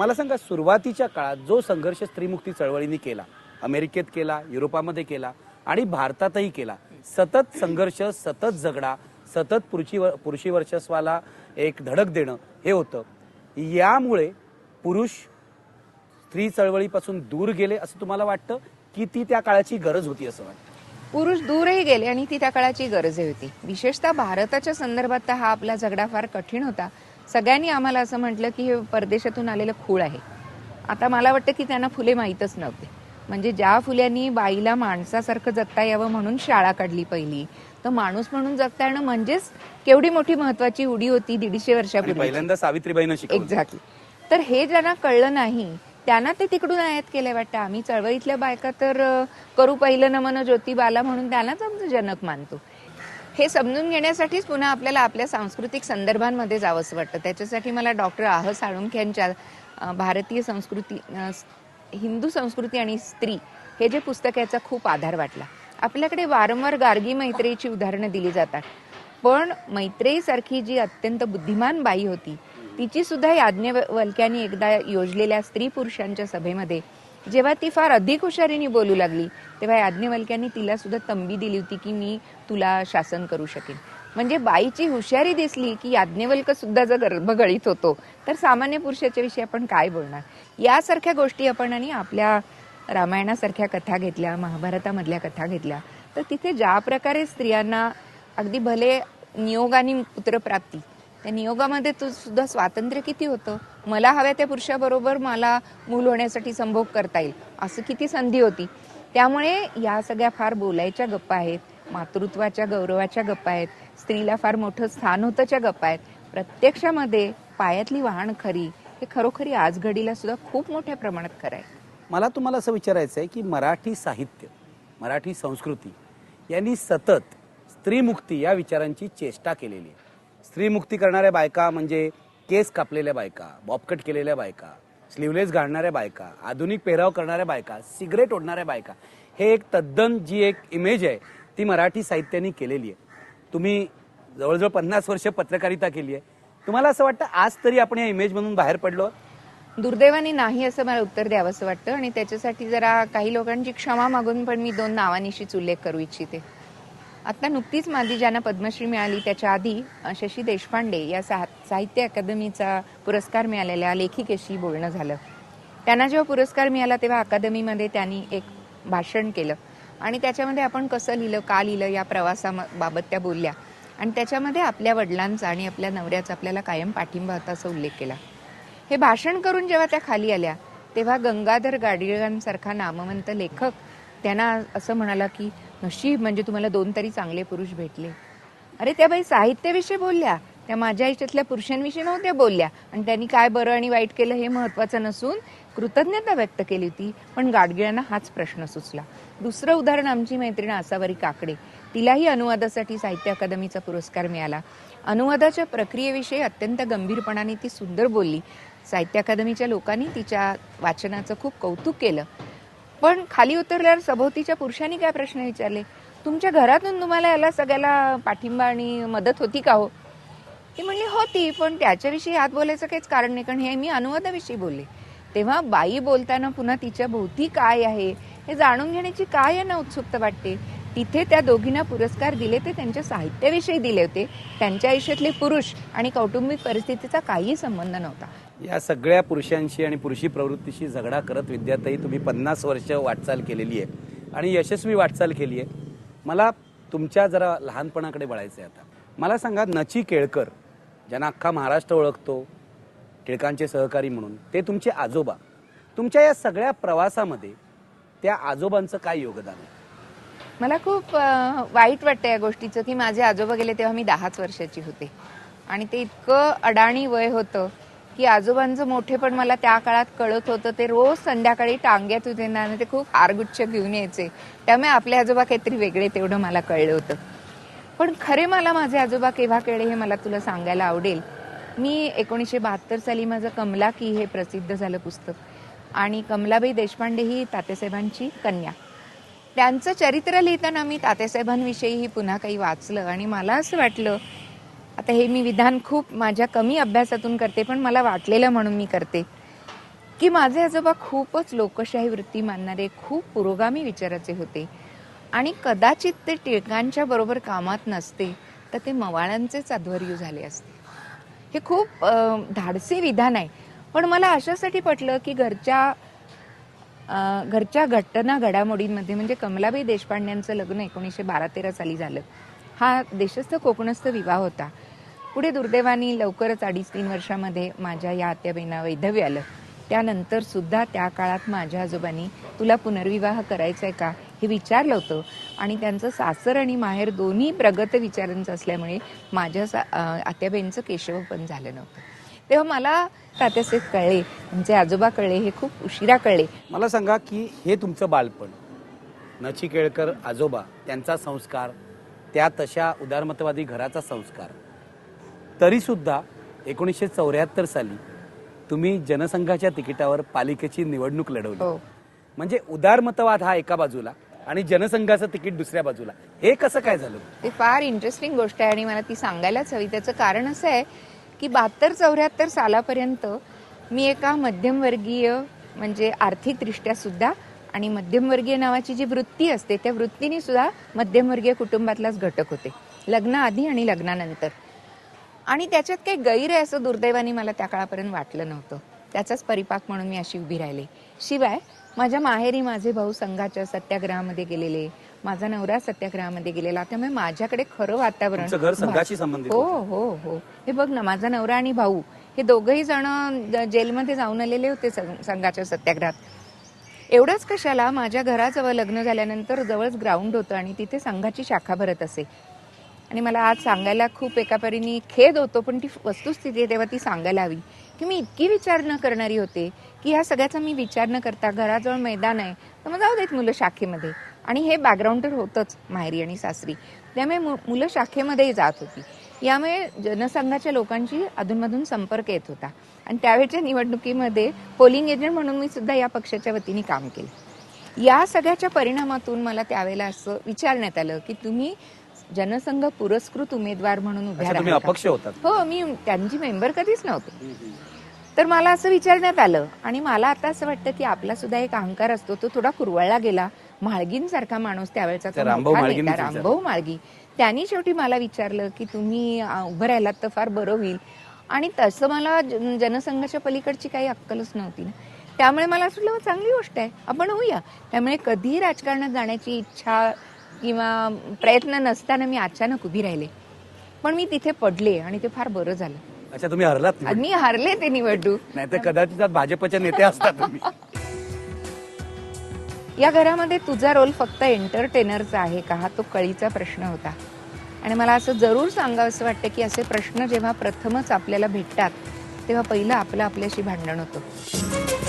मला सांगा, सुरुवातीच्या काळात जो संघर्ष स्त्रीमुक्ती चळवळीने केला, अमेरिकेत केला, युरोपामध्ये केला आणि भारतातही केला, सतत संघर्ष, सतत झगडा, सतत पुरुषी वर्चस्वाला एक धडक देणं हे होतं. यामुळे पुरुष स्त्री चळवळीपासून दूर गेले असं तुम्हाला वाटतं की ती त्या काळाची गरज होती असं वाटतं? पुरुष दूरही गेले आणि ती त्या काळाची गरजही होती. विशेषतः भारताच्या संदर्भात हा आपला झगडा फार कठीण होता. सगळ्यांनी आम्हाला असं म्हटलं की हे परदेशातून आलेलं खूळ आहे. आता मला वाटतं की त्यांना फुले माहीतच नव्हते. म्हणजे ज्या फुल्यांनी बाईला माणसासारखं जगता यावं म्हणून शाळा काढली पहिली, तर माणूस म्हणून जगता येणं म्हणजेच केवढी मोठी महत्वाची उडी होती 150 वर्षापूर्वी. पहिल्यांदा सावित्रीबाईंना शिकवलं. एक्झॅक्टली. तर हे ज्यांना कळलं नाही त्यांना ते तिकडून आयात केलं वाटतं. आम्ही चळवळीतल्या बायका तर करू पहिलं नमन ज्योतिबाला म्हणून त्यांनाच आमचं जनक मानतो. हे समजून घेण्यासाठीच पुन्हा आपल्याला आपल्या सांस्कृतिक संदर्भांमध्ये जावंसं वाटतं. त्याच्यासाठी मला डॉक्टर आह साळुंखे यांच्या भारतीय संस्कृती, हिंदू संस्कृती आणि स्त्री हे जे पुस्तक याचा खूप आधार वाटला. आपल्याकडे वारंवार गार्गी मैत्रेयीची उदाहरणं दिली जातात, पण मैत्रेयीसारखी जी अत्यंत बुद्धिमान बाई होती तिची सुद्धा याज्ञवल्क्यांनी एकदा योजलेल्या स्त्री पुरुषांच्या सभेमध्ये जेव्हा ती फार अधिक हुशारीने बोलू लागली तेव्हा याज्ञवल्क्यांनी तिला सुद्धा तंबी दिली होती की मी तुला शासन करू शकेन. म्हणजे बाईची हुशारी दिसली की याज्ञवल्क सुद्धा जर गर्भगळीत होतो तर सामान्य पुरुषाच्या विषयी आपण काय बोलणार. यासारख्या गोष्टी आपण आणि आपल्या रामायणासारख्या कथा घेतल्या, महाभारतामधल्या कथा घेतल्या तर तिथे ज्या प्रकारे स्त्रियांना अगदी भले नियोगाने पुत्रप्राप्ती, त्या नियोगामध्ये तू सुद्धा स्वातंत्र्य किती होतं. मला हव्या त्या पुरुषाबरोबर मला मूल होण्यासाठी संभोग करता येईल असं किती संधी होती. त्यामुळे या सगळ्या फार बोलायच्या गप्पा आहेत, मातृत्वाच्या गौरवाच्या गप्पा आहेत, स्त्रीला फार मोठं स्थान होतंच्या गप्पा आहेत. प्रत्यक्षामध्ये पायातली वाहन खरी हे खरोखरी आज घडीला सुद्धा खूप मोठ्या प्रमाणात खरं आहे. मला तुम्हाला असं विचारायचं आहे की मराठी साहित्य, मराठी संस्कृती यांनी सतत स्त्रीमुक्ती या विचारांची चेष्टा केलेली आहे. स्त्रीमुक्ती करणाऱ्या बायका म्हणजे केस कापलेल्या बायका, बॉबकट केलेल्या बायका, स्लीवलेस घालणाऱ्या बायका, आधुनिक पेहराव करणाऱ्या बायका, सिगरेट ओढणाऱ्या बायका, हे एक तद्दन जी एक इमेज आहे ती मराठी साहित्याने केलेली आहे. तुम्ही जवळजवळ 50 वर्ष पत्रकारिता केली आहे. तुम्हाला असं वाटतं आज तरी आपण या इमेजमधून बाहेर पडलो? दुर्दैवाने नाही असं मला उत्तर द्यावं असं वाटतं आणि त्याच्यासाठी जरा काही लोकांची क्षमा मागून पण मी 2 नावांनीशीच उल्लेख करू इच्छिते. आता नुकतीच माझी ज्यांना पद्मश्री मिळाली त्याच्या आधी शशी देशपांडे या साहित्य अकादमीचा पुरस्कार मिळालेल्या लेखिकेशी बोलणं झालं. त्यांना जेव्हा पुरस्कार मिळाला तेव्हा अकादमीमध्ये त्यांनी एक भाषण केलं आणि त्याच्यामध्ये आपण कसं लिहिलं, का लिहिलं या प्रवासाबाबत त्या बोलल्या आणि त्याच्यामध्ये आपल्या वडिलांचा आणि आपल्या नवऱ्याचा आपल्याला कायम पाठिंबा होता असा उल्लेख केला. हे भाषण करून जेव्हा त्या खाली आल्या तेव्हा गंगाधर गाडगीळांसारखा नामवंत लेखक त्यांना असं म्हणाला की नशीब म्हणजे तुम्हाला 2 तरी चांगले पुरुष भेटले. अरे त्या बाई साहित्याविषयी बोलल्या, त्या माझ्या आयुष्यातल्या पुरुषांविषयी नव्हत्या बोलल्या आणि त्यांनी काय बरं आणि वाईट केलं हे महत्वाचं नसून कृतज्ञता व्यक्त केली होती. पण गाडगिळांना हाच प्रश्न सुचला. दुसरं उदाहरण आमची मैत्रीण आसावरी काकडे, तिलाही अनुवादासाठी साहित्य अकादमीचा पुरस्कार मिळाला. अनुवादाच्या प्रक्रियेविषयी अत्यंत गंभीरपणाने ती सुंदर बोलली. साहित्य अकादमीच्या लोकांनी तिच्या वाचनाचं खूप कौतुक केलं. पण खाली उतरल्यावर सभोवतीच्या पुरुषांनी काय प्रश्न विचारले, तुमच्या घरातून तुम्हाला याला सगळ्याला पाठिंबा आणि मदत होती का हो? ती म्हणली होती, पण त्याच्याविषयी यात बोलायचं काहीच कारण नाही, कारण हे मी अनुवादाविषयी बोलले. तेव्हा बाई बोलताना पुन्हा तिच्या भोवती काय आहे हे जाणून घेण्याची काय यांना उत्सुकता वाटते. तिथे त्या दोघींना पुरस्कार दिले ते त्यांच्या साहित्याविषयी दिले होते, त्यांच्या आयुष्यातले पुरुष आणि कौटुंबिक परिस्थितीचा काही संबंध नव्हता. या सगळ्या पुरुषांशी आणि पुरुषी प्रवृत्तीशी झगडा करत विद्याताई तुम्ही 50 वर्ष वाटचाल केलेली आहे आणि यशस्वी वाटचाल केली आहे. मला तुमच्या जरा लहानपणाकडे वळायचं आहे आता. मला सांगा, नची केळकर ज्यांना अख्खा महाराष्ट्र ओळखतो टिळकांचे सहकारी म्हणून, ते तुमचे आजोबा. तुमच्या या सगळ्या प्रवासामध्ये त्या आजोबांचं काय योगदान आहे? मला खूप वाईट वाटतं या गोष्टीचं की माझे आजोबा गेले तेव्हा मी 10च वर्षाची होते आणि ते इतकं अडाणी वय होतं की आजोबांचं मोठेपण मला त्या काळात कळत होतं. ते रोज संध्याकाळी टांग्यात होते ना, ते खूप हारगुच्छ घेऊन यायचे. त्यामुळे आपले आजोबा काहीतरी वेगळे तेवढं मला कळलं होतं. पण खरे मला माझे आजोबा केव्हा कळले हे मला तुला सांगायला आवडेल. मी 1972 साली माझं कमला की हे प्रसिद्ध झालं पुस्तक आणि कमलाबाई देशपांडे ही तात्यासाहेबांची कन्या. त्यांचं चरित्र लिहिताना मी तात्यासाहेबांविषयीही पुन्हा काही वाचलं आणि मला असं वाटलं, आता हे मी विधान खूप माझ्या कमी अभ्यासातून करते पण मला वाटलेलं म्हणून मी करते, की माझे आजोबा खूपच लोकशाही वृत्ती मानणारे, खूप पुरोगामी विचाराचे होते आणि कदाचित ते टिळकांच्या बरोबर कामात नसते तर ते मवाळांचेच अध्वर्यू झाले असते. हे खूप धाडसी विधान आहे, पण मला अशासाठी पटलं की घरच्या घटना घडामोडींमध्ये म्हणजे कमलाबाई देशपांड्यांचं लग्न 1912-13 साली झालं. हा देशस्थ कोकणस्थ विवाह होता. पुढे दुर्दैवाने लवकरच 2.5-3 वर्षामध्ये माझ्या या आत्याबाईंना वैधव्य आलं. त्यानंतर सुद्धा त्या काळात माझ्या आजोबांनी तुला पुनर्विवाह करायचा आहे का हे विचारलं होतं आणि त्यांचं सासर आणि माहेर दोन्ही प्रगत विचारांचं असल्यामुळे माझ्या आत्याबाईंचं केशवपण झालं नव्हतं. तेव्हा मला तात्यासाहेब कळले, आमचे आजोबा कळले, हे खूप उशिरा कळले. मला सांगा की हे तुमचं बालपण, नचिकेळकर आजोबा त्यांचा संस्कार, त्या तशा उदारमतवादी घराचा संस्कार, तरी सुद्धा 1974 साली तुम्ही जनसंघाच्या तिकिटावर पालिकेची निवडणूक लढवली. हो. म्हणजे उदारमतवाद हा एका बाजूला आणि जनसंघाचं तिकीट दुसऱ्या बाजूला, हे कसं काय झालं? ते फार इंटरेस्टिंग गोष्ट आहे आणि मला ती सांगायलाच हवी. त्याचं कारण असं आहे की 72-74 सालापर्यंत मी एका मध्यमवर्गीय म्हणजे आर्थिकदृष्ट्या सुद्धा आणि मध्यमवर्गीय नावाची जी वृत्ती असते त्या वृत्तीने सुद्धा मध्यमवर्गीय कुटुंबातलाच घटक होते, लग्नाआधी आणि लग्नानंतर. आणि त्याच्यात काही गैर आहे असं दुर्दैवाने मला त्या काळापर्यंत वाटलं नव्हतं. त्याचाच परिपाक म्हणून मी अशी उभी राहिले. शिवाय माझ्या माहेरी माझे भाऊ संघाच्या सत्याग्रहामध्ये गेलेले, माझा नवरा सत्याग्रहामध्ये गेलेला, त्यामुळे माझ्याकडे खरं वातावरण. तुमचं घर संघाशी संबंधित हो होतं. हो हो. हे बघ ना, माझा नवरा आणि भाऊ हे दोघंही जण जेलमध्ये जाऊन आलेले होते संघाच्या सत्याग्रहात. एवढंच कशाला, माझ्या घराजवळ लग्न झाल्यानंतर जवळच ग्राउंड होतं आणि तिथे संघाची शाखा भरत असे. आणि मला आज सांगायला खूप एका परीने खेद होतो, पण ती वस्तुस्थिती आहे तेव्हा ती सांगायला हवी की मी इतकी विचार न करणारी होते की ह्या सगळ्याचा मी विचार न करता घराजवळ मैदान आहे तर मग जाऊ देत मुलं शाखेमध्ये. आणि हे बॅकग्राऊंड तर होतंच माहेरी आणि सासरी, त्यामुळे मुलं शाखेमध्येही जात होती. यामुळे जनसंघाच्या लोकांची अधूनमधून संपर्क येत होता आणि त्यावेळच्या निवडणुकीमध्ये पोलिंग एजंट म्हणून मी सुद्धा या पक्षाच्या वतीने काम केलं. या सगळ्याच्या परिणामातून मला त्यावेळेला असं विचारण्यात आलं की तुम्ही जनसंघ पुरस्कृत उमेदवार म्हणून उभ्या अच्छा, तुम्ही राहाल का? अपक्ष होतात. हो, मी त्यांची मेंबर कधीच नव्हते. तर मला असं विचारण्यात आलं आणि मला आता असं वाटतं की आपला सुद्धा एक अहंकार असतो, तो थोडा कुरवळला गेला. म्हाळगींसारखा माणूस त्यावेळेचा तो रामभाऊ मोठा म्हाळगींनीच नेता, रामभाऊ म्हाळगी, त्यांनी शेवटी मला विचारलं की तुम्ही उभं राहिलात तर फार बरं होईल. आणि तसं मला जनसंघाच्या पलीकडची काही अक्कलच नव्हती ना, त्यामुळे मला असं वाटलं चांगली गोष्ट आहे, आपण होऊया. त्यामुळे कधीही राजकारणात जाण्याची इच्छा किंवा प्रयत्न नसताना मी अचानक उभी राहिले, पण मी तिथे पडले आणि ते फार बरं झालं. अच्छा, तुम्ही हरलात? मी हरले ते निवडणूक. नाहीतर कदाचित भाजपच्या नेते असतात तुम्ही. या घरामध्ये तुझा रोल फक्त एंटरटेनरचा आहे का, हा तो कळीचा प्रश्न होता. आणि मला असं जरूर सांगावंसं वाटतं की असे प्रश्न जेव्हा प्रथमच आपल्याला भेटतात तेव्हा पहिलं आपलं आपल्याशी भांडण होतं.